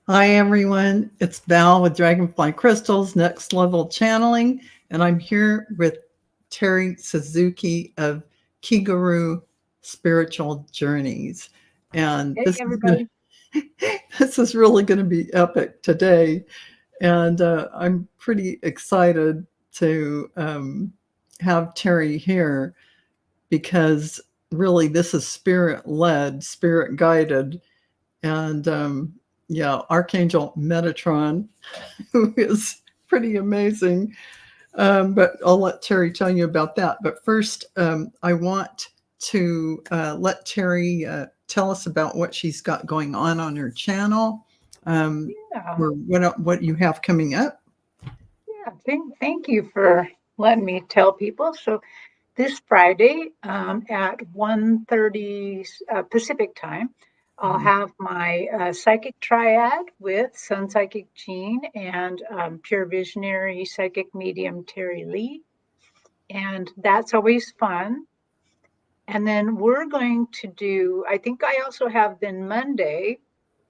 Hi, everyone. It's Val with Dragonfly Crystals, Next Level Channeling, and I'm here with Terry Suzuki of Kiguru Spiritual Journeys. And Hey, everybody. this is really going to be epic today. And I'm pretty excited to have Terry here because really this is spirit led, spirit guided, and yeah, Archangel Metatron, who is pretty amazing. But I'll let Terry tell you about that. But first, I want to let Terry tell us about what she's got going on her channel, Yeah, or what you have coming up. yeah. Thank you for letting me tell people. So this Friday at 1:30 Pacific time, I'll have my psychic triad with Sun Psychic Jean and Pure Visionary Psychic Medium Terry Lee, and that's always fun. And then we're going to do. I think I also have then Monday.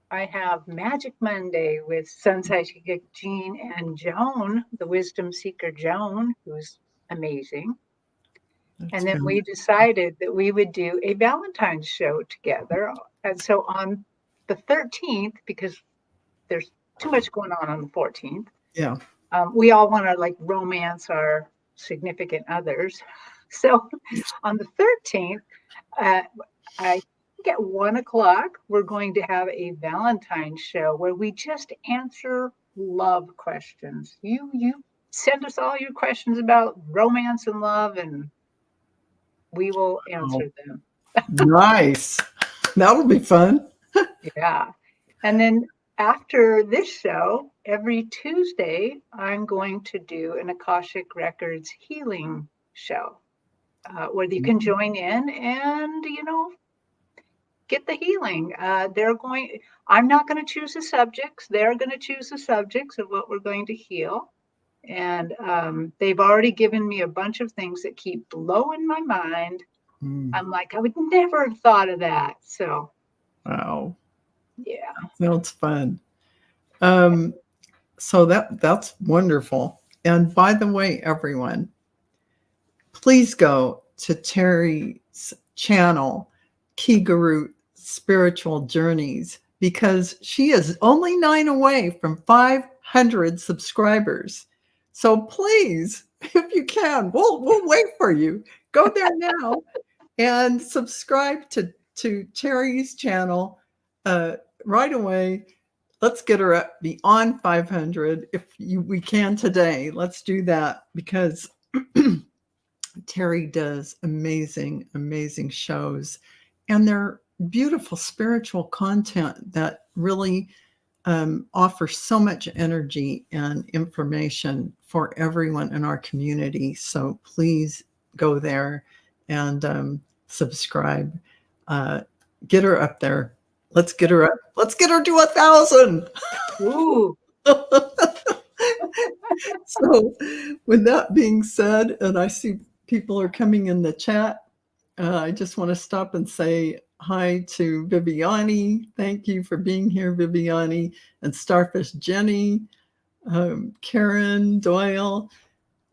I have Magic Monday with Sunset Jean and Joan, the Wisdom Seeker Joan, who's amazing. That's And then we decided that we would do a Valentine's show together. And so on the 13th, because there's too much going on the 14th, yeah. we all want to like romance our significant others. So on the 13th, I think at 1 o'clock, we're going to have a Valentine's show where we just answer love questions. You send us all your questions about romance and love, and we will Oh, answer them. nice. That'll be fun. Yeah. And then after this show, every Tuesday, I'm going to do an Akashic Records healing show where you can join in and, get the healing. I'm not going to choose the subjects. They're going to choose the subjects of what we're going to heal. And they've already given me a bunch of things that keep blowing my mind. Mm, I'm like, I would never have thought of that. So, wow, yeah. sounds fun. Um, so that's wonderful. And by the way, everyone, please go to Terry's channel, Kiguru Spiritual Journeys, because she is only 9 away from 500 subscribers. So please, if you can, we'll wait for you. Go there now and subscribe to Terry's channel right away. Let's get her up beyond 500 if we can today. Let's do that because Terry does amazing, amazing shows, and they're beautiful spiritual content that really offers so much energy and information for everyone in our community. So please go there and subscribe. Uh, get her up there. Let's get her up. Let's get her to 1,000. Ooh. So, with that being said, and I see people are coming in the chat, I just want to stop and say hi to Viviani. Thank you for being here, Viviani, and Starfish Jenny, Karen Doyle,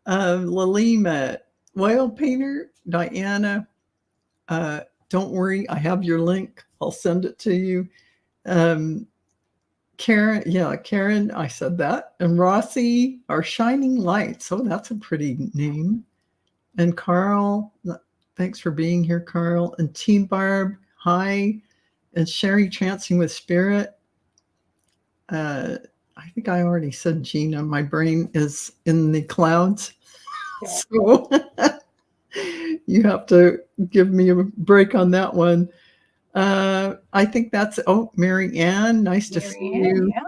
Lalima, Whale Painter, Diana. Don't worry, I have your link. I'll send it to you. Karen, I said that. And Rossi, our shining lights. Oh, that's a pretty name. And Carl, thanks for being here, Carl. And T Barb, hi. And Sherry Trancing with Spirit. I think I already said Gina. My brain is in the clouds. Yeah. So you have to give me a break on that one. I think that's, Mary Ann, nice to see Marianne, you. yeah.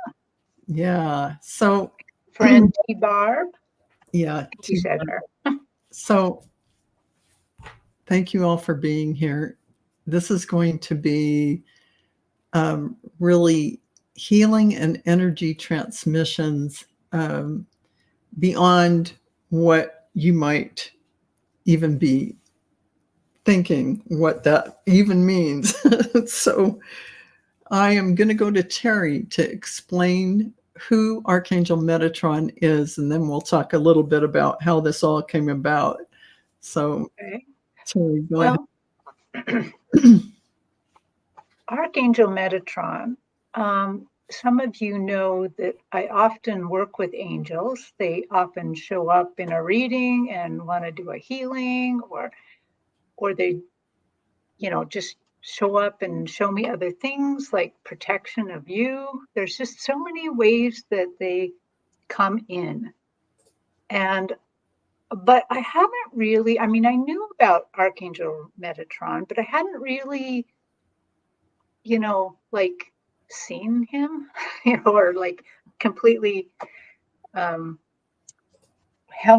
Yeah. So, Friend T Barb. yeah. You said her. So, thank you all for being here. This is going to be really healing and energy transmissions beyond what you might even be thinking what that even means. So, I am going to go to Terry to explain who Archangel Metatron is, and then we'll talk a little bit about how this all came about. So, Okay. Terry, go Well, Archangel Metatron, some of you know that I often work with angels. They often show up in a reading and want to do a healing, or they, just show up and show me other things like protection of you. There's just so many ways that they come in. But I haven't really, I mean, I knew about Archangel Metatron, but I hadn't really, like seen him, or like completely hung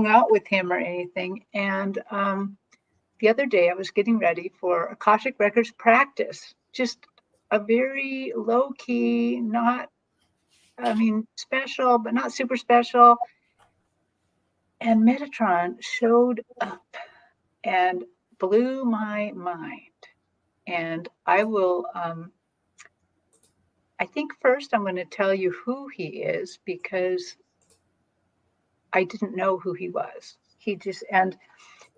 out with him or anything. And the other day I was getting ready for Akashic Records practice, just a very low key, not, I mean, special, but not super special. And Metatron showed up and blew my mind. And I will, I think first I'm going to tell you who he is, because I didn't know who he was. And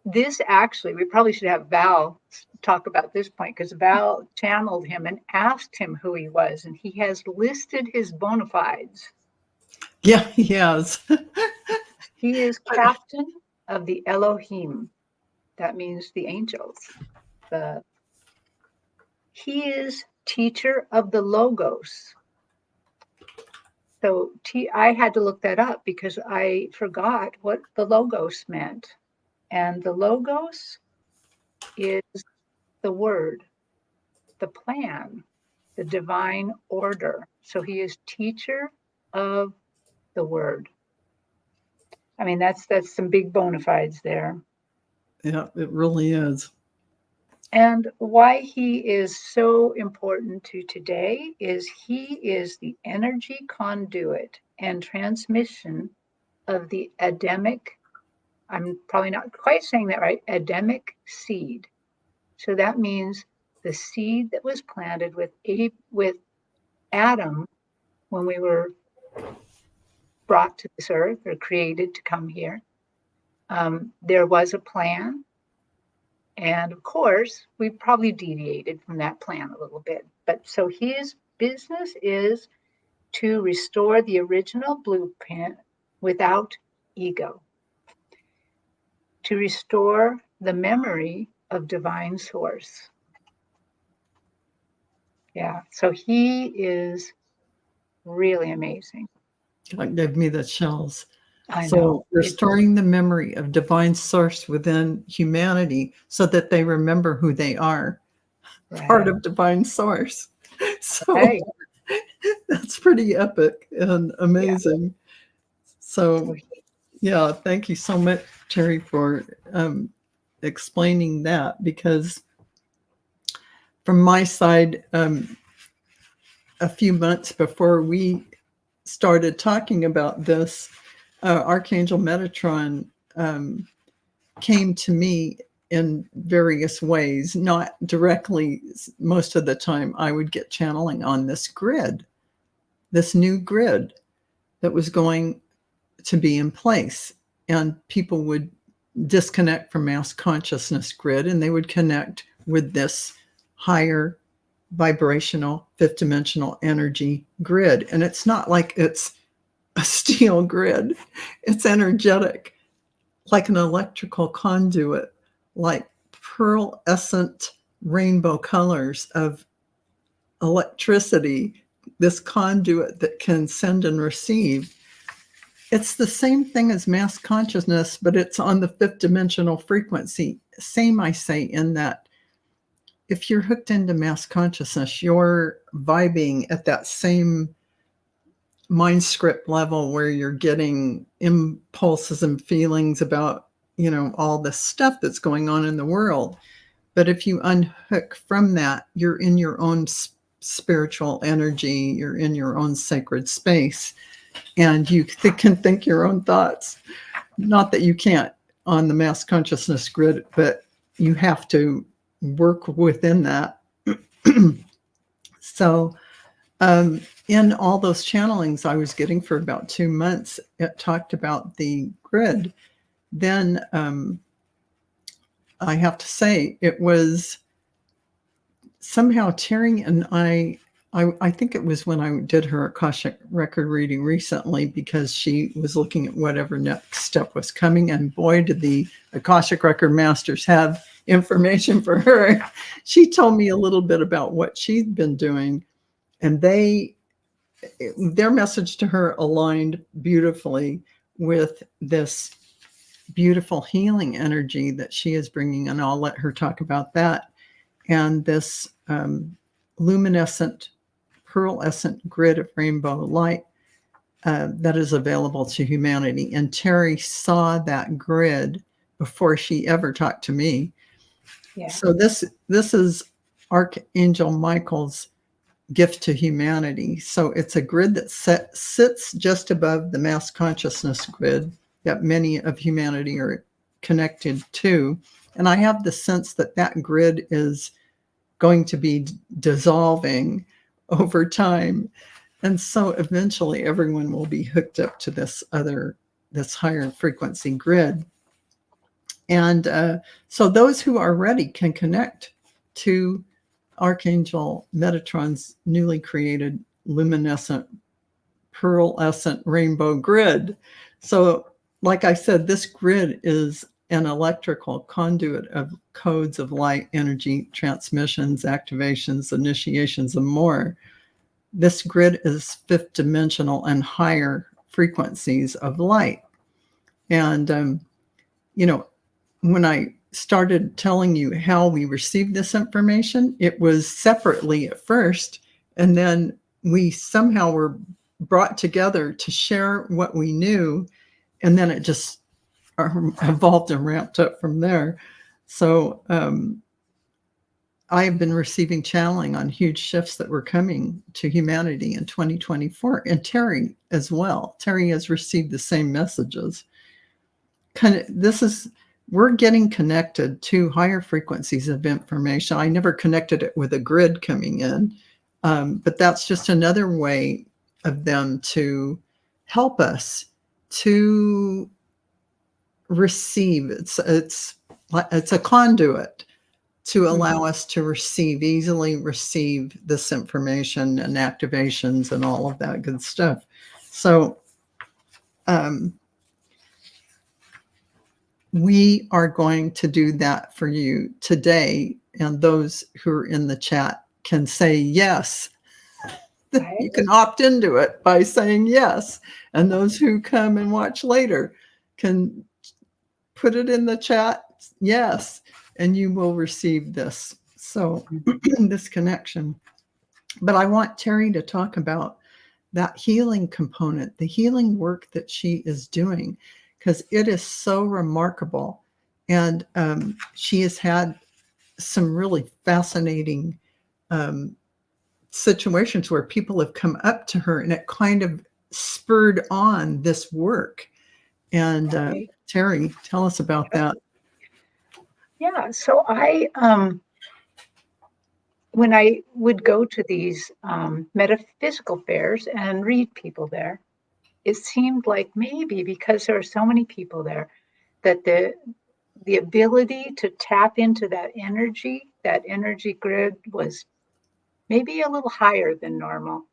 this actually, we probably should have Val talk about this point, because Val channeled him and asked him who he was, and he has listed his bona fides. Yeah, he has. He is captain of the Elohim. That means the angels. He is teacher of the Logos. So I had to look that up because I forgot what the Logos meant. And the Logos is the word, the plan, the divine order. So he is teacher of the word. I mean, that's some big bona fides there. Yeah, it really is. And why he is so important to today is he is the energy conduit and transmission of the Adamic, I'm probably not quite saying that right, Adamic seed. So that means the seed that was planted with Adam when we were brought to this earth or created to come here. There was a plan. And of course, we probably deviated from that plan a little bit. But so his business is to restore the original blueprint without ego, to restore the memory of divine source. Yeah, so he is really amazing. That gave me the chills. I So know. restoring the memory of divine source within humanity so that they remember who they are, Right. part of divine source. So Right. that's pretty epic and amazing. Yeah. So yeah, thank you so much, Terry, for explaining that, because from my side, a few months before we started talking about this, Archangel Metatron came to me in various ways, not directly. Most of the time I would get channeling on this grid, this new grid that was going to be in place. And people would disconnect from mass consciousness grid and they would connect with this higher vibrational fifth dimensional energy grid. And it's not like it's a steel grid. It's energetic, like an electrical conduit, like pearlescent rainbow colors of electricity, this conduit that can send and receive. It's the same thing as mass consciousness, but it's on the fifth dimensional frequency. Same, I say, in that if you're hooked into mass consciousness, you're vibing at that same mind script level where you're getting impulses and feelings about, all the stuff that's going on in the world. But if you unhook from that, you're in your own spiritual energy, you're in your own sacred space, and you can think your own thoughts. Not that you can't on the mass consciousness grid, but you have to work within that. So In all those channelings I was getting for about 2 months, it talked about the grid. Then I have to say it was somehow Terry and I think it was when I did her Akashic record reading recently, because she was looking at whatever next step was coming. And boy, did the Akashic record masters have information for her. She told me a little bit about what she'd been doing, and their message to her aligned beautifully with this beautiful healing energy that she is bringing. And I'll let her talk about that. And this luminescent, pearlescent grid of rainbow light that is available to humanity. And Terry saw that grid before she ever talked to me. Yeah. So this is Archangel Michael's gift to humanity. So it's a grid that sits just above the mass consciousness grid that many of humanity are connected to. And I have the sense that that grid is going to be dissolving over time. And so eventually everyone will be hooked up to this higher frequency grid. And so those who are ready can connect to Archangel Metatron's newly created luminescent, pearlescent rainbow grid. So, like I said, this grid is an electrical conduit of codes of light, energy, transmissions, activations, initiations, and more. This grid is fifth dimensional and higher frequencies of light. And, when I started telling you how we received this information, it was separately at first, and then we somehow were brought together to share what we knew, and then it just evolved and ramped up from there. So I have been receiving channeling on huge shifts that were coming to humanity in 2024, and Terry as well. Terry has received the same messages. We're getting connected to higher frequencies of information. I never connected it with a grid coming in, but that's just another way of them to help us to receive. It's a conduit to allow us to easily receive this information and activations and all of that good stuff. So we are going to do that for you today. And those who are in the chat can say yes. Right. You can opt into it by saying yes. And those who come and watch later can put it in the chat, yes, and you will receive this. So this connection. But I want Terry to talk about that healing component, the healing work that she is doing, because it is so remarkable. And she has had some really fascinating situations where people have come up to her, and it kind of spurred on this work. And Terry, tell us about that. Yeah, so when I would go to these metaphysical fairs and read people there, it seemed like maybe because there are so many people there, that the ability to tap into that energy grid was maybe a little higher than normal.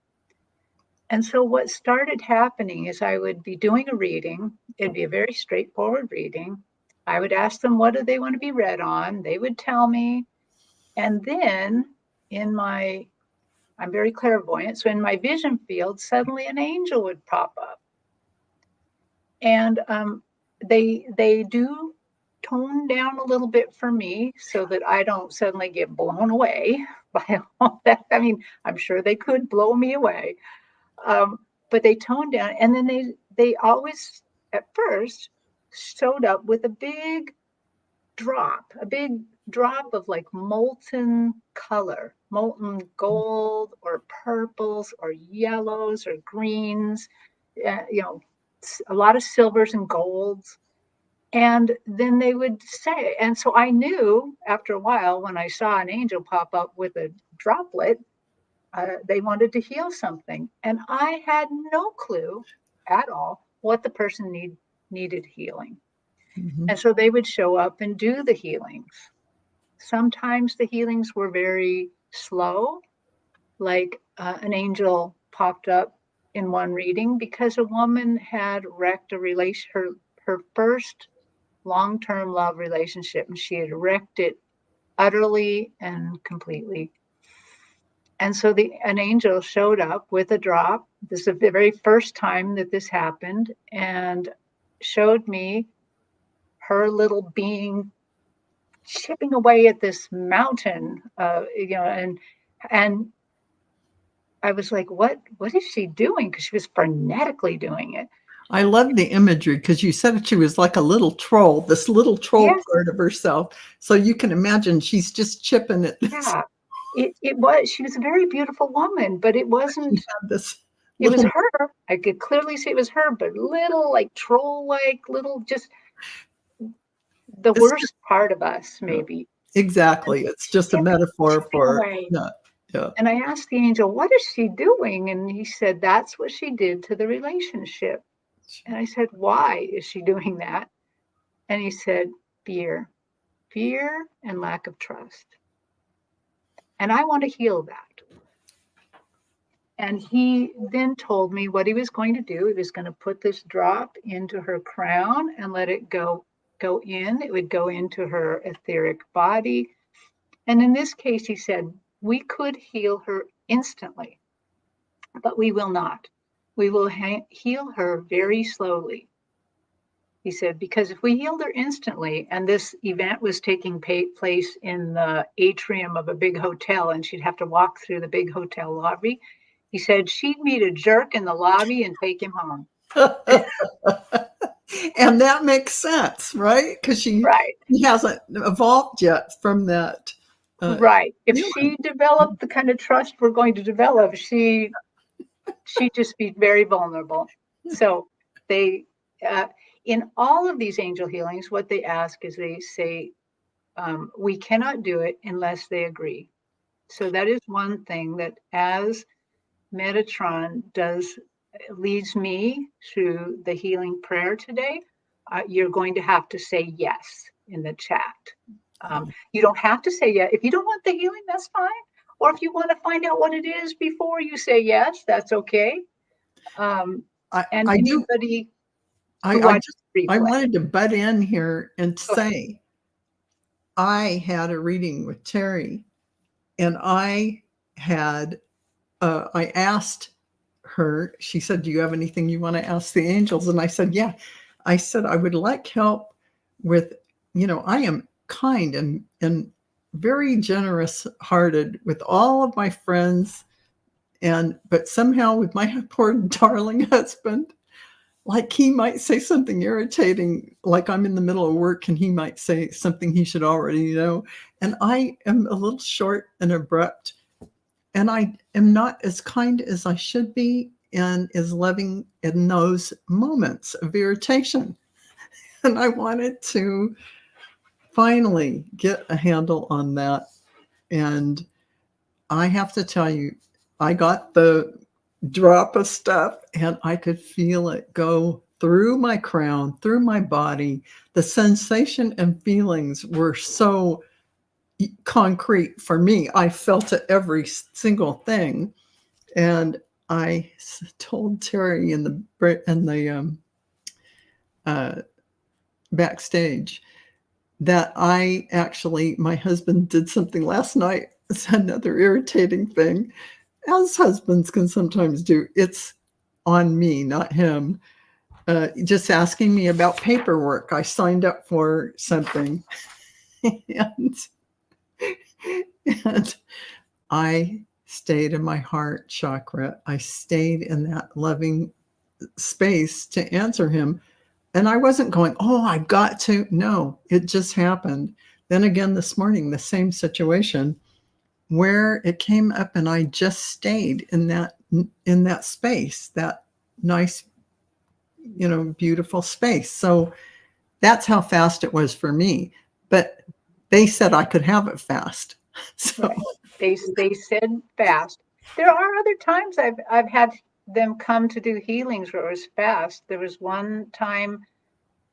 And so what started happening is I would be doing a reading. It'd be a very straightforward reading. I would ask them, what do they want to be read on? They would tell me. And then I'm very clairvoyant, so in my vision field, suddenly an angel would pop up. And they do tone down a little bit for me so that I don't suddenly get blown away by all that. I mean, I'm sure they could blow me away. But they toned down, and then they always, at first, showed up with a big drop of like molten color, molten gold or purples or yellows or greens, a lot of silvers and golds. And then they would say, and so I knew after a while when I saw an angel pop up with a droplet, they wanted to heal something. And I had no clue at all what the person needed healing. Mhm. And so they would show up and do the healings. Sometimes the healings were very slow, like an angel popped up in one reading because a woman had wrecked her first long-term love relationship, and she had wrecked it utterly and completely. And so an angel showed up with a drop. This is the very first time that this happened, and showed me her little being chipping away at this mountain, and I was like, what is she doing? Because she was frenetically doing it. I love the imagery because you said she was like a little troll, this little troll Yes, part of herself. So you can imagine she's just chipping at this. yeah. It was. She was a very beautiful woman, but it She wasn't. had this It was little, her. I could clearly see it was her, but little, like troll-like, little, just the it's just, worst part of us, maybe. And exactly. It's just a metaphor chipping for, away. yeah, yeah. And I asked the angel, what is she doing? And he said, that's what she did to the relationship. And I said, why is she doing that? And he said, fear, fear and lack of trust. And I want to heal that. And he then told me what he was going to do. He was going to put this drop into her crown and let it go in. It would go into her etheric body. And in this case, he said, we could heal her instantly, but we will not. We will heal her very slowly. He said, because if we healed her instantly, and this event was taking place in the atrium of a big hotel, and she'd have to walk through the big hotel lobby, he said she'd meet a jerk in the lobby and take him home. And that makes sense, right? Because she Right. hasn't evolved yet from that. Right. If Feeling. she developed the kind of trust we're going to develop, she'd just be very vulnerable. So they, in all of these angel healings, what they ask is they say, we cannot do it unless they agree. So that is one thing that as Metatron leads me through the healing prayer today, you're going to have to say yes in the chat. You don't have to say yes. If you don't want the healing, that's fine. Or if you want to find out what it is before you say yes, that's okay. And anybody who watches I replay. wanted to butt in here and Go ahead. say, I had a reading with Terry, and I asked her, she said, do you have anything you want to ask the angels? And I said, yeah. I said, I would like help with, I am kind and very generous hearted with all of my friends. But somehow with my poor darling husband, like he might say something irritating, like I'm in the middle of work and he might say something he should already know. And I am a little short and abrupt, and I am not as kind as I should be and as loving in those moments of irritation. And I wanted to finally get a handle on that. And I have to tell you, I got the drop of stuff and I could feel it go through my crown, through my body. The sensation and feelings were so concrete for me. I felt it every single thing. And I told Terry in the backstage that my husband did something last night. It's another irritating thing, as husbands can sometimes do. It's on me, not him. Just asking me about paperwork. I signed up for something, and I stayed in my heart chakra. I stayed in that loving space to answer him. And I wasn't going, oh, I got to. No, it just happened. Then again this morning, the same situation where it came up and I just stayed in that space, that nice, beautiful space. So that's how fast it was for me. But they said I could have it fast. So right. They said fast. There are other times I've had them come to do healings where it was fast. There was one time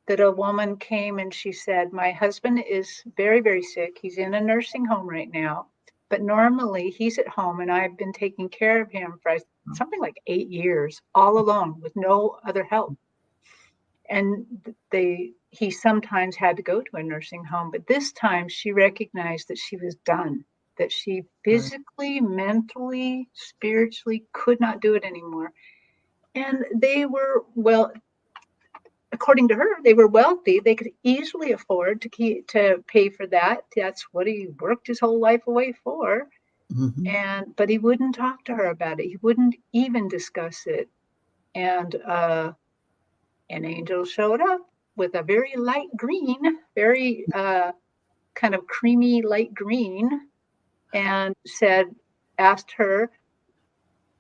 that a woman came and she said, my husband is very, very sick. He's in a nursing home right now, but normally he's at home and I've been taking care of him for something like 8 years, all alone with no other help. And he sometimes had to go to a nursing home, but this time she recognized that she was done, that she physically, mentally, spiritually could not do it anymore. And they were, well, according to her, they were wealthy. They could easily afford to pay for that. That's what he worked his whole life away for. Mm-hmm. But he wouldn't talk to her about it. He wouldn't even discuss it. And an angel showed up with a very light green, very kind of creamy light green, and asked her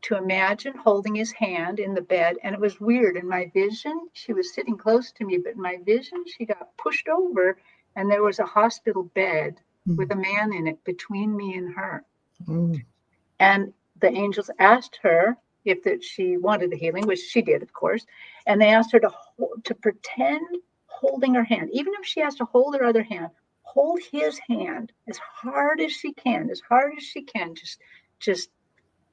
to imagine holding his hand in the bed. And it was weird. In my vision, she was sitting close to me, but in my vision, she got pushed over and there was a hospital bed with a man in it between me and her. And the angels asked her if she wanted the healing, which she did, of course. And they asked her to pretend holding her hand, even if she has to hold her other hand, hold his hand as hard as she can, just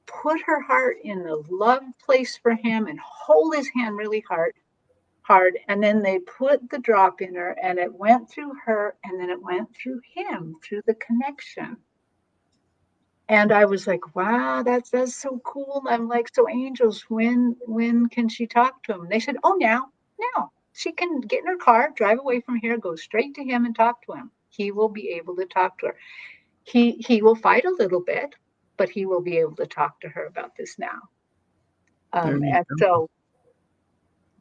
put her heart in the love place for him and hold his hand really hard. And then they put the drop in her and it went through her and then it went through him, through the connection. And I was like, wow, that's so cool. I'm like, so angels, when can she talk to him? They said, oh, now. She can get in her car, drive away from here, go straight to him and talk to him. He will be able to talk to her. He will fight a little bit, but he will be able to talk to her about this now. And so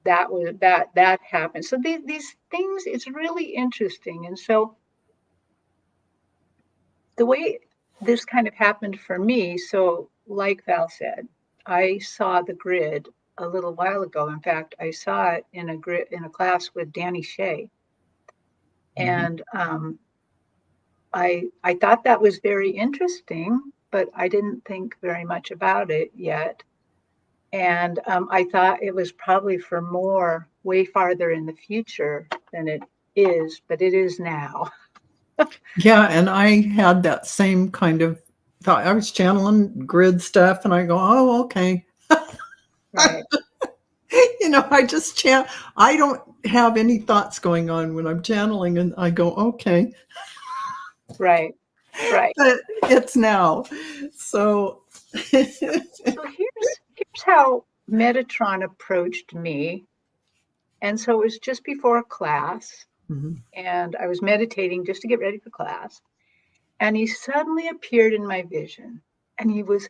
that happened. So these things, it's really interesting. And so the way this kind of happened for me, so like Val said, I saw the grid a little while ago. In fact, I saw it in a class with Danny Shea. And I thought that was very interesting, but I didn't think very much about it yet. And I thought it was probably for more way farther in the future than it is, but it is now. Yeah, and I had that same kind of thought. I was channeling grid stuff, and I go, "Oh, okay." Right. I just chant. I don't have any thoughts going on when I'm channeling, and I go, "Okay." Right. But it's now. So So here's how Metatron approached me. And so it was just before a class, and I was meditating just to get ready for class. And he suddenly appeared in my vision, and he was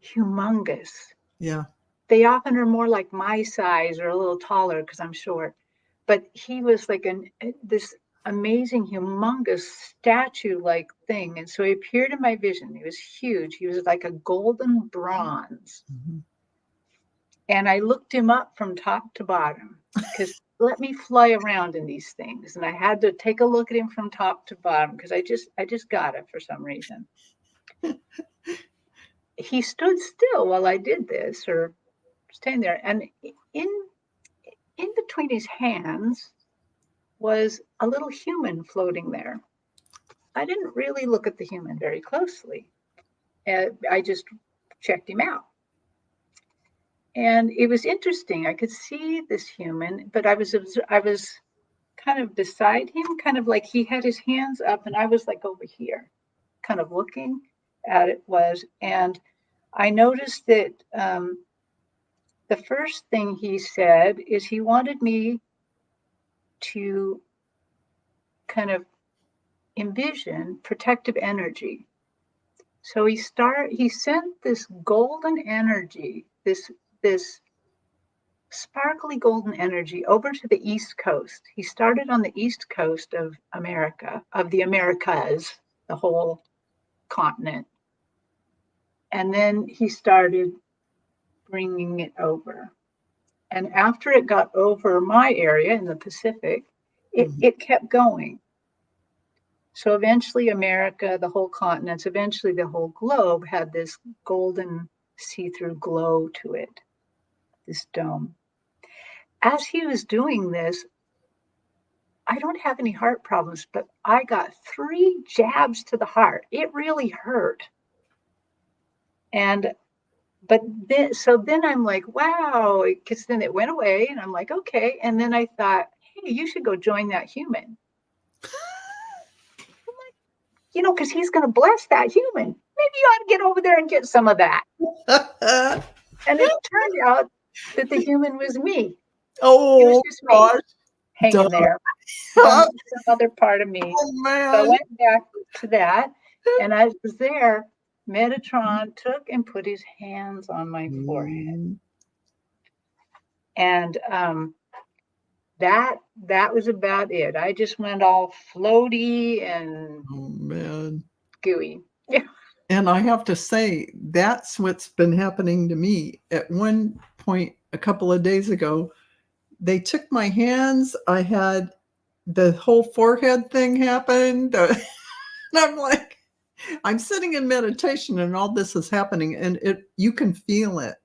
humongous. Yeah. They often are more like my size or a little taller because I'm short. But he was like this amazing, humongous statue-like thing. And so he appeared in my vision. He was huge. He was like a golden bronze. And I looked him up from top to bottom because let me fly around in these things. And I had to take a look at him from top to bottom because I just got it for some reason. He stood still while I did this, or standing there. And in between his hands was a little human floating there. I didn't really look at the human very closely. I just checked him out. And it was interesting. I could see this human, but I was kind of beside him, kind of like he had his hands up and I was like over here, kind of looking at it and I noticed that the first thing he said is he wanted me to kind of envision protective energy. So he sent this golden energy, this sparkly golden energy over to the East Coast. He started on the East Coast of America, of the Americas, the whole continent. And then he started bringing it over. And after it got over my area in the Pacific, it kept going. So eventually America, the whole continents, eventually the whole globe had this golden see-through glow to it, this dome. As he was doing this, I don't have any heart problems, but I got 3 jabs to the heart. It really hurt. But then I'm like, wow, because then it went away and I'm like, okay. And then I thought, hey, you should go join that human. Because he's going to bless that human. Maybe you ought to get over there and get some of that. And it turned out that the human was me. Oh, it was just me gosh. hanging there. Some other part of me. Oh, man. So I went back to that. And as I was there, Metatron took and put his hands on my forehead. And that was about it. I just went all floaty and gooey. Yeah. And I have to say, that's what's been happening to me. At one point, a couple of days ago, they took my hands. I had the whole forehead thing happened. And I'm like, I'm sitting in meditation and all this is happening and you can feel it,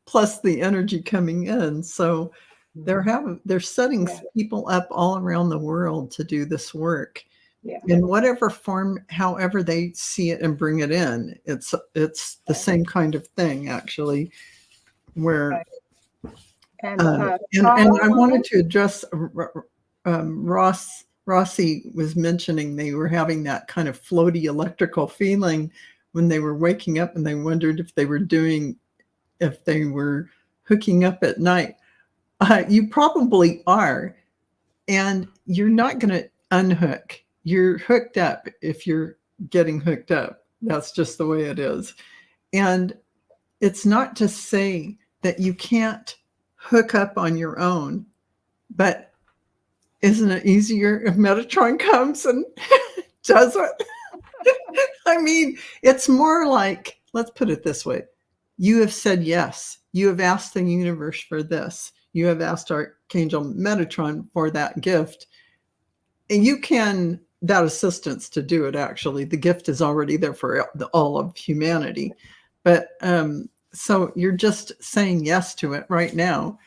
plus the energy coming in. So they're setting people up all around the world to do this work. Yeah. In whatever form, however they see it and bring it in, it's the same kind of thing, actually. Where, and I wanted to address Rossi was mentioning they were having that kind of floaty electrical feeling when they were waking up, and they wondered if they were hooking up at night. You probably are, and you're not going to unhook. You're hooked up if you're getting hooked up. That's just the way it is. And it's not to say that you can't hook up on your own, but isn't it easier if Metatron comes and does it? I mean, it's more like, let's put it this way. You have said yes. You have asked the universe for this. You have asked Archangel Metatron for that gift. And you can, that assistance to do it, actually. The gift is already there for all of humanity. But so you're just saying yes to it right now.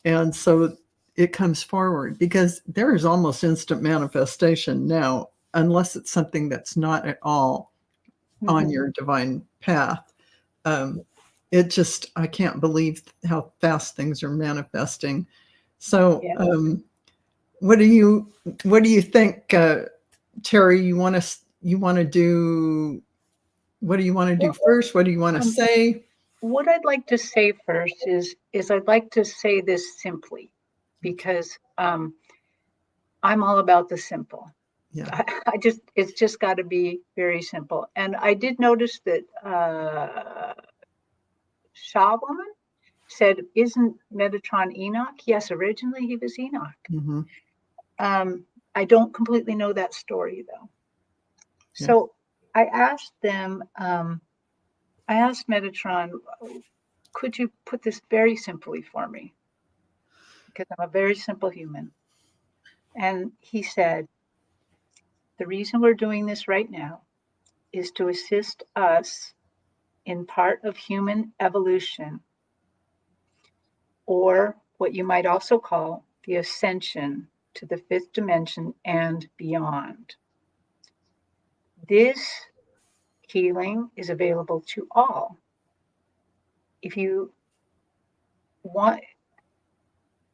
And so it comes forward, because there is almost instant manifestation now, unless it's something that's not at all on your divine path. I can't believe how fast things are manifesting. So what do you think, Terry? You want to do, what do you want to do first? What do you want to say? What I'd like to say first is I'd like to say this simply, because I'm all about the simple. Yeah. It's just got to be very simple. And I did notice that Shaw woman said, isn't Metatron Enoch? Yes, originally he was Enoch. Mm-hmm. I don't completely know that story, though. Yeah. So I asked them, I asked Metatron, could you put this very simply for me? Because I'm a very simple human. And he said, the reason we're doing this right now is to assist us in part of human evolution, or what you might also call the ascension to the 5th dimension and beyond. This healing is available to all. If you want,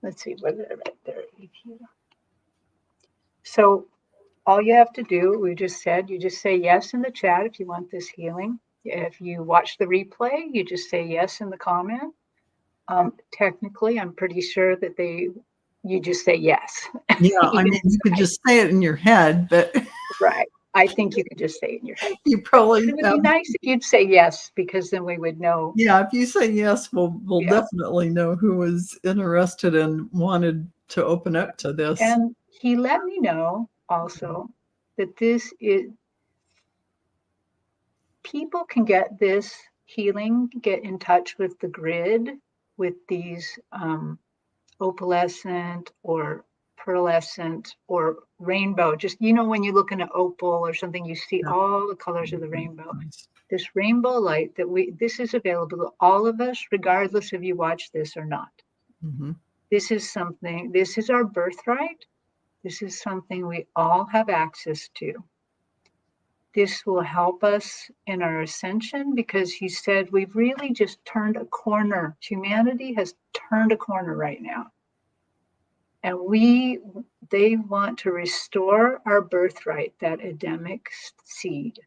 let's see, what did I write there? So all you have to do, you just say yes in the chat if you want this healing. If you watch the replay, you just say yes in the comment. Technically, I'm pretty sure that you just say yes. Yeah, I mean, you could just say it in your head, but right. I think you could just say it in your head. You probably. It would be nice if you'd say yes, because then we would know. Yeah, if you say yes, we'll definitely know who was interested and wanted to open up to this. And he let me know also that this is, people can get this healing, get in touch with the grid, with these opalescent or pearlescent or rainbow. Just, you know, when you look in an opal or something, you see Yeah. all the colors of the rainbow. Nice. This rainbow light this is available to all of us, regardless if you watch this or not. Mm-hmm. This is our birthright. This is something we all have access to. This will help us in our ascension because he said we've really just turned a corner. Humanity has turned a corner right now. And they want to restore our birthright, that Adamic seed.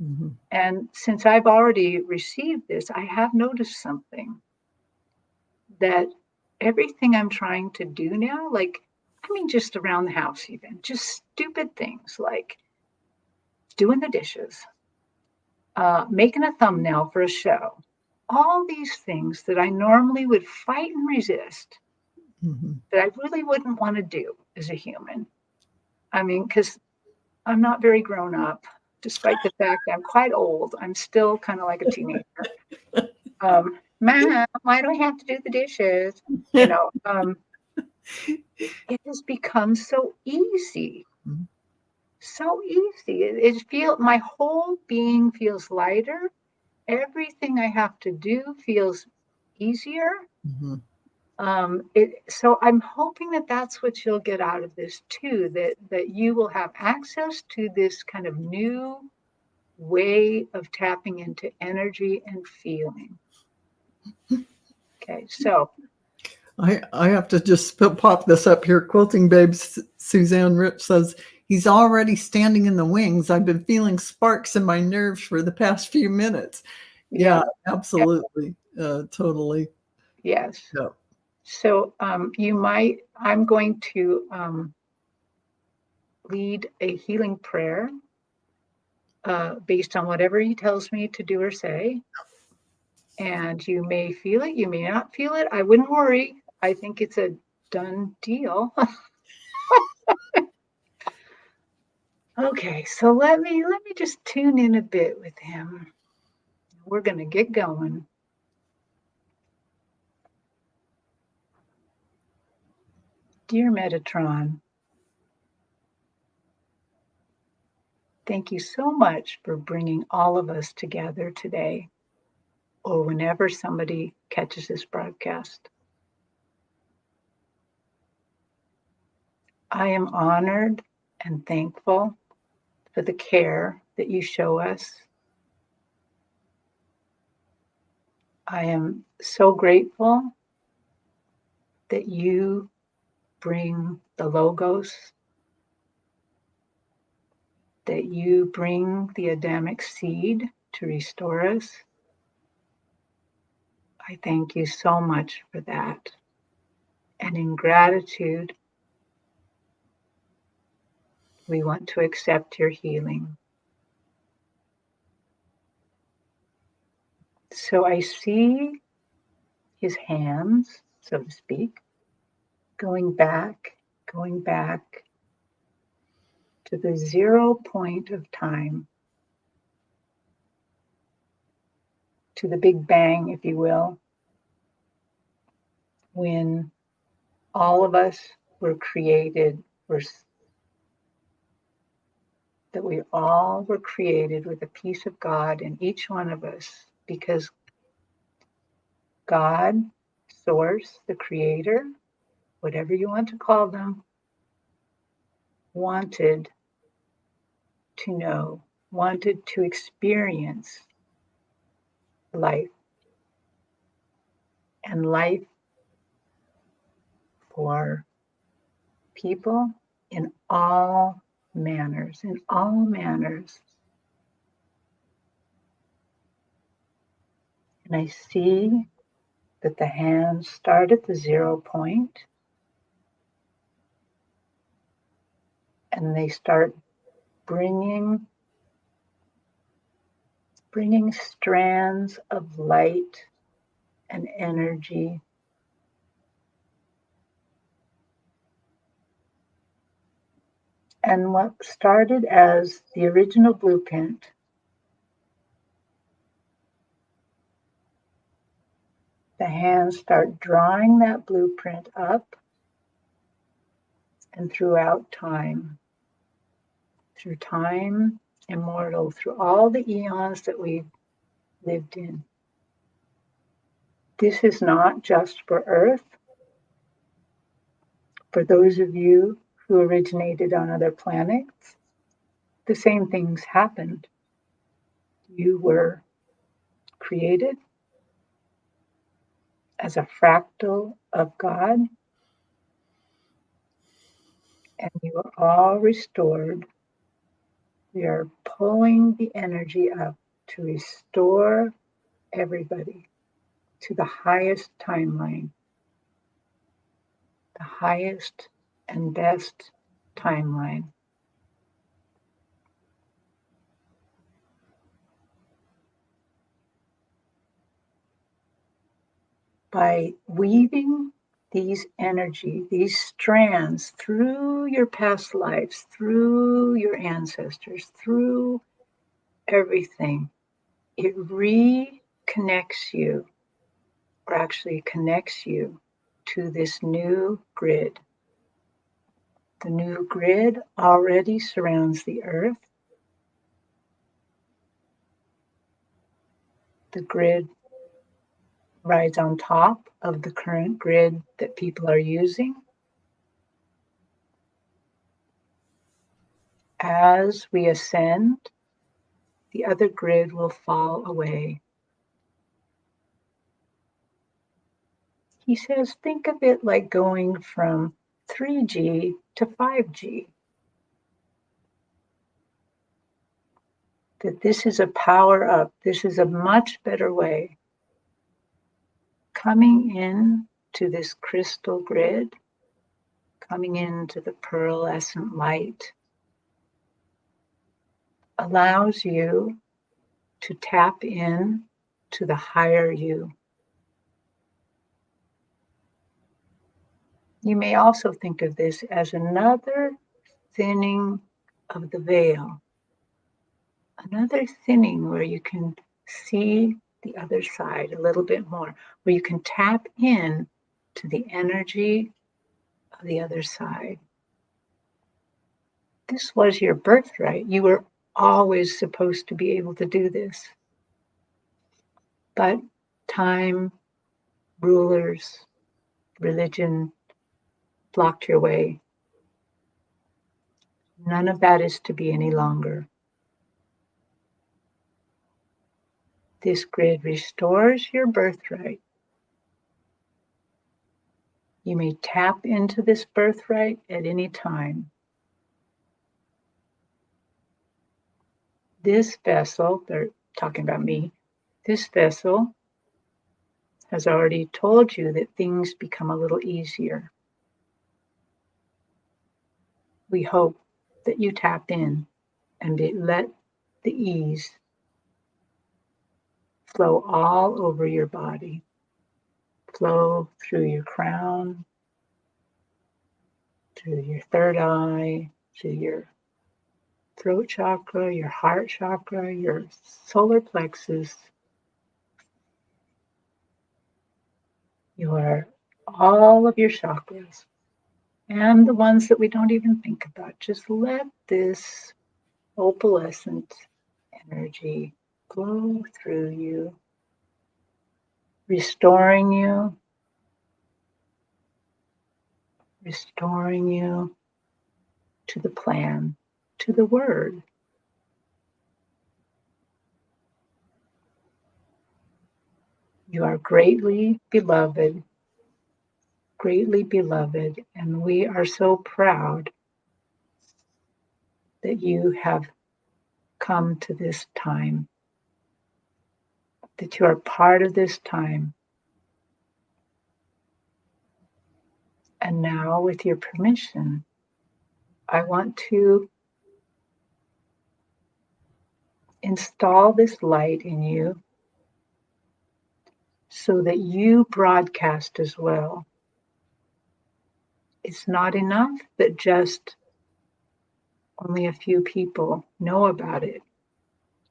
Mm-hmm. And since I've already received this, I have noticed something that everything I'm trying to do now, like, I mean, just around the house, even just stupid things like doing the dishes, making a thumbnail for a show, all these things that I normally would fight and resist, Mm-hmm. that I really wouldn't want to do as a human. I mean, because I'm not very grown up, despite the fact I'm quite old. I'm still kind of like a teenager. Mom, why do I have to do the dishes? You know, it has become so easy. Mm-hmm. So easy. My whole being feels lighter. Everything I have to do feels easier. Mm-hmm. So I'm hoping that that's what you'll get out of this too, that you will have access to this kind of new way of tapping into energy and feeling. Okay, so I have to just pop this up here. Quilting Babes Suzanne Rich says, he's already standing in the wings. I've been feeling sparks in my nerves for the past few minutes. Yeah, absolutely. Totally. yes. Yeah. So I'm going to lead a healing prayer based on whatever he tells me to do or say. And you may feel it, you may not feel it. I wouldn't worry. I think it's a done deal. Okay, so let me just tune in a bit with him. We're going to get going. Dear Metatron, thank you so much for bringing all of us together today, or whenever somebody catches this broadcast. I am honored and thankful for the care that you show us. I am so grateful that you bring the logos, that you bring the Adamic seed to restore us. I thank you so much for that. And in gratitude, we want to accept your healing. So I see his hands, so to speak, going back to the 0 point of time, to the Big Bang, if you will, when all of us were created, that we all were created with a piece of God in each one of us, because God, Source, the Creator, whatever you want to call them, wanted to know, wanted to experience life, and life for people in all manners, in all manners. And I see that the hands start at the 0 point and they start bringing strands of light and energy and what started as the original blueprint the hands start drawing that blueprint up and throughout time. Through time immortal, through all the eons that we've lived in. This is not just for Earth. For those of you who originated on other planets, the same things happened. You were created as a fractal of God, and you are all restored. We are pulling the energy up to restore everybody to the highest timeline, the highest and best timeline. By weaving these energy, these strands through your past lives, through your ancestors, through everything, it reconnects you, or actually connects you to this new grid. The new grid already surrounds the Earth. The grid rides on top of the current grid that people are using. As we ascend, the other grid will fall away. He says, think of it like going from 3G to 5G. That this is a power up. This is a much better way. Coming in to this crystal grid, coming into the pearlescent light, allows you to tap in to the higher you. You may also think of this as another thinning of the veil, another thinning where you can see the other side a little bit more, where you can tap in to the energy of the other side. This was your birthright. You were always supposed to be able to do this. But time, rulers, religion blocked your way. None of that is to be any longer. This grid restores your birthright. You may tap into this birthright at any time. This vessel, they're talking about me, this vessel has already told you that things become a little easier. We hope that you tap in and let the ease flow all over your body, flow through your crown, through your third eye, through your throat chakra, your heart chakra, your solar plexus, all of your chakras, and the ones that we don't even think about. Just let this opalescent energy flow through you, restoring you to the plan, to the word. You are greatly beloved, and we are so proud that you have come to this time, that you are part of this time. And now, with your permission, I want to install this light in you so that you broadcast as well. It's not enough that just only a few people know about it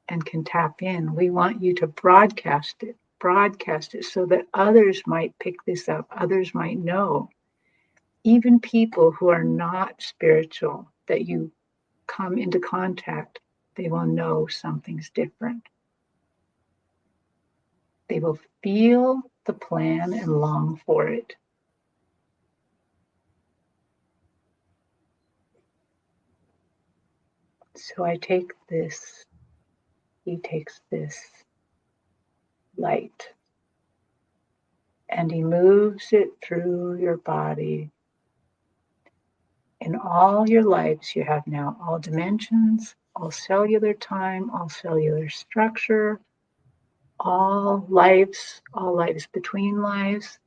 and can tap in. We want you to broadcast it so that others might pick this up, others might know. even people who are not spiritual that you come into contact, they will know something's different. They will feel the plan and long for it. So I take this, he takes this light, and he moves it through your body. In all your lives you have now, all dimensions, all cellular time, all cellular structure, all lives between lives,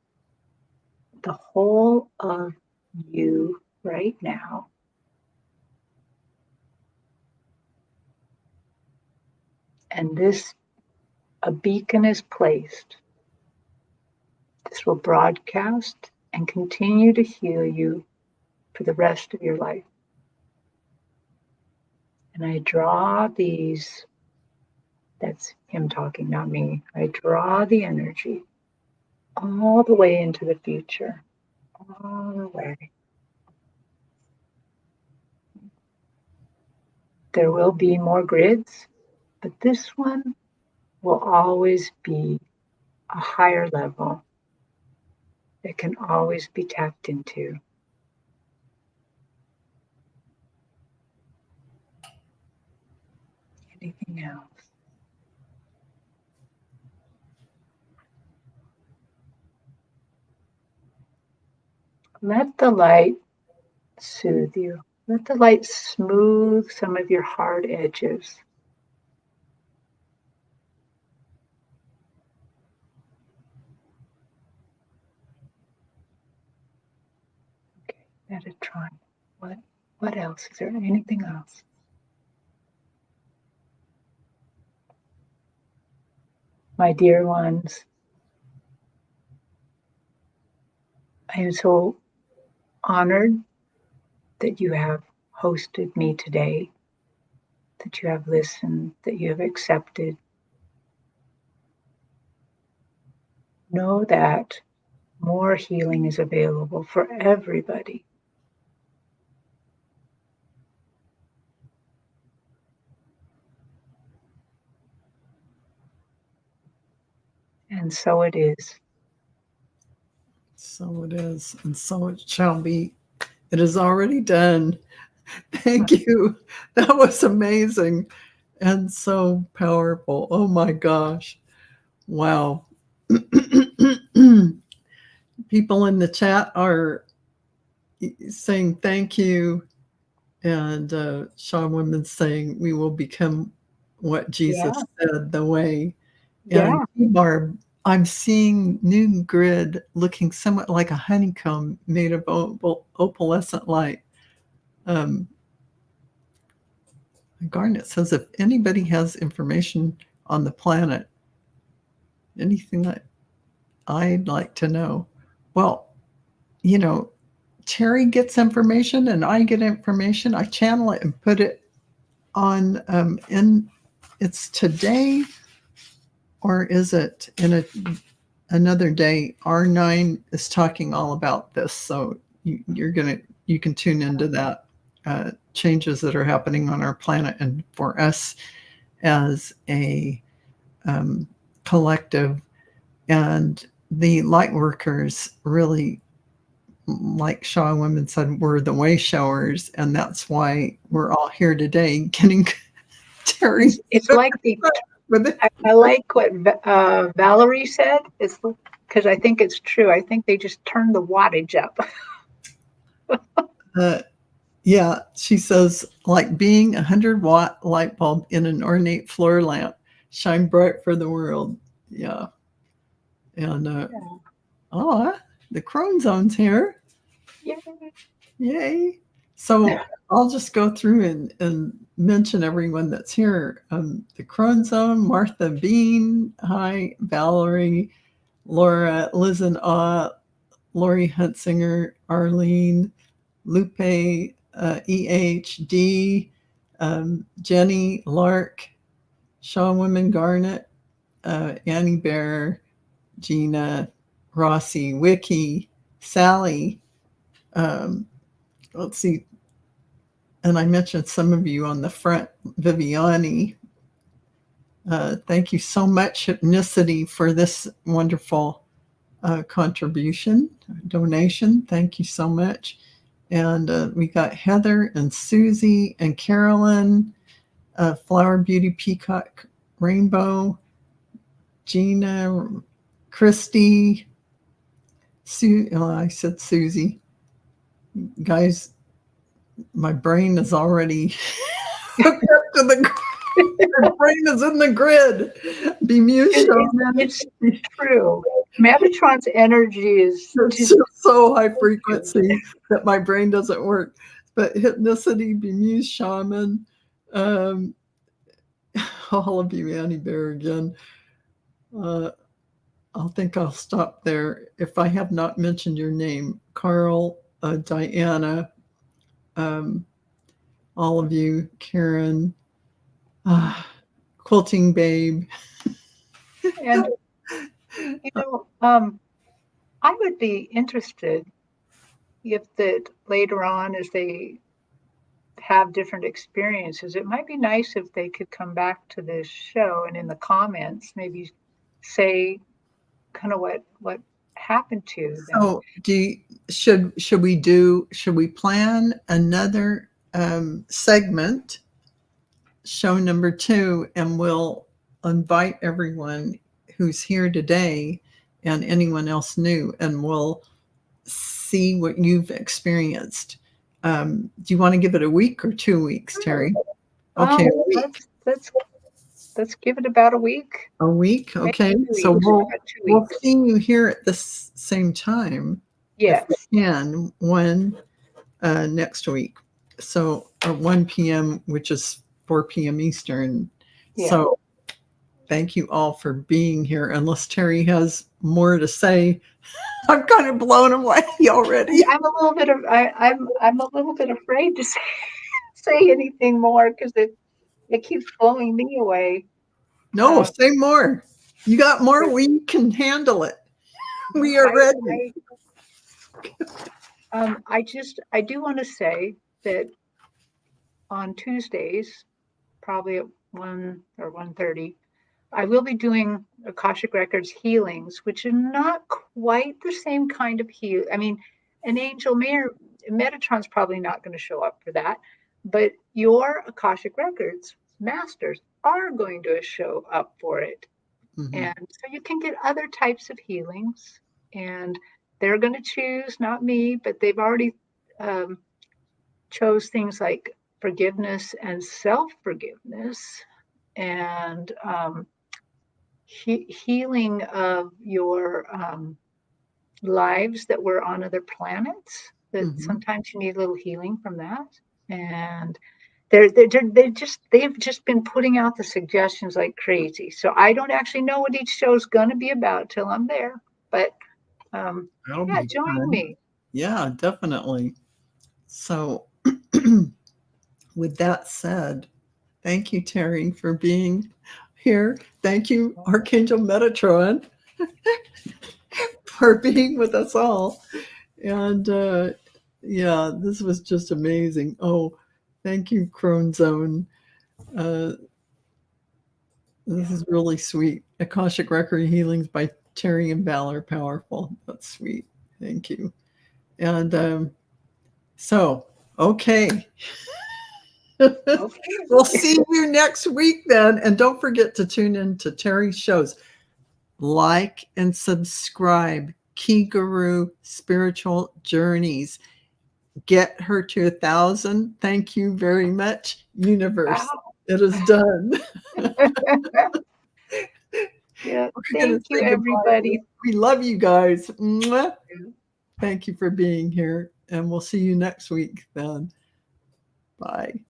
the whole of you right now. And a beacon is placed. This will broadcast and continue to heal you for the rest of your life. And I draw these, that's him talking, not me. I draw the energy all the way into the future, all the way. There will be more grids, but this one will always be a higher level that can always be tapped into. Anything else? Let the light soothe you. Let the light smooth some of your hard edges. Okay, Metatron. What else? Is there anything else? My dear ones, I am so honored that you have hosted me today, that you have listened, that you have accepted. Know that more healing is available for everybody. And so it is. So it is, and so it shall be. It is already done. Thank you. That was amazing and so powerful. Oh my gosh. Wow. People in the chat are saying thank you. And Shaw Women's saying we will become what Jesus said, the way. And Barb, I'm seeing new grid looking somewhat like a honeycomb made of opalescent light. Garnet says if anybody has information on the planet, anything that I'd like to know. Well, you know, Terry gets information and I get information. I channel it and put it on it's today, or is it in another day? R9 is talking all about this, so you can tune into that changes that are happening on our planet, and for us as a collective, and the light workers really, like Shaw Women said, we're the way showers, and that's why we're all here today getting Terry. It's like I like what Valerie said. It's because I think it's true. I think they just turned the wattage up. Yeah, she says, like being 100-watt light bulb in an ornate floor lamp, shine bright for the world. Yeah. And the Crone Zone's here. Yay. So I'll just go through and mention everyone that's here. The Crone Zone, Martha Bean, hi, Valerie, Laura, Liz and Lori Huntsinger, Arlene, Lupe, EHD, Jenny, Lark, Shaw Women, Garnet, Annie Bear, Gina, Rossi, Wiki, Sally, let's see. And I mentioned some of you on the front, Viviani. Thank you so much, Hypnicity, for this wonderful contribution, donation. Thank you so much. And we got Heather and Susie and Carolyn, Flower Beauty Peacock Rainbow, Gina, Christy, I said Susie. Guys, my brain is already hooked up to the brain is in the grid. It's true. Metatron's energy is so high frequency that my brain doesn't work. But Hypnicity, Bemused Shaman, all of you, Annie Bear again. I think I'll stop there. If I have not mentioned your name, Carl, Diana, all of you, Karen, Quilting Babe. And, I would be interested if that later on, as they have different experiences, it might be nice if they could come back to this show and in the comments maybe say kind of what happened to them. So should we plan another segment, show number 2, and we'll invite everyone who's here today and anyone else new, and we'll see what you've experienced. Do you want to give it a week or 2 weeks, Terry? Okay, a week. Let's give it about a week. A week, okay. So we'll see you here at the same time. Yes. If we can, next week. So 1 p.m., which is 4 p.m. Eastern. Yeah. So thank you all for being here. Unless Terry has more to say, I'm kind of blown away already. I'm a little bit afraid to say anything more because it keeps blowing me away. No, say more. You got more. We can handle it. We are ready. I do want to say that on Tuesdays, probably at 1 or 1:30, I will be doing Akashic Records healings, which are not quite the same kind of heal. I mean, an angel Metatron's probably not going to show up for that, but your Akashic Records masters are going to show up for it. Mm-hmm. And so you can get other types of healings, and they're going to choose, not me, but they've already chose things like forgiveness and self-forgiveness and healing of your lives that were on other planets, that mm-hmm. sometimes you need a little healing from that. And they've just been putting out the suggestions like crazy. So I don't actually know what each show is going to be about till I'm there, but join me. Yeah, definitely. So with that said, thank you, Terry, for being here. Thank you, Archangel Metatron, for being with us all. And this was just amazing. Oh, thank you, Crone Zone. This is really sweet. Akashic Record Healings by Terry and Val are powerful. That's sweet. Thank you. And okay. We'll see you next week then. And don't forget to tune in to Terry's shows. Like and subscribe. Key Guru Spiritual Journeys. Get her to 1,000. Thank you very much, universe. Wow. It is done. Yeah, thank you, everybody. We love you guys. Mwah. Thank you for being here, and we'll see you next week then. Bye.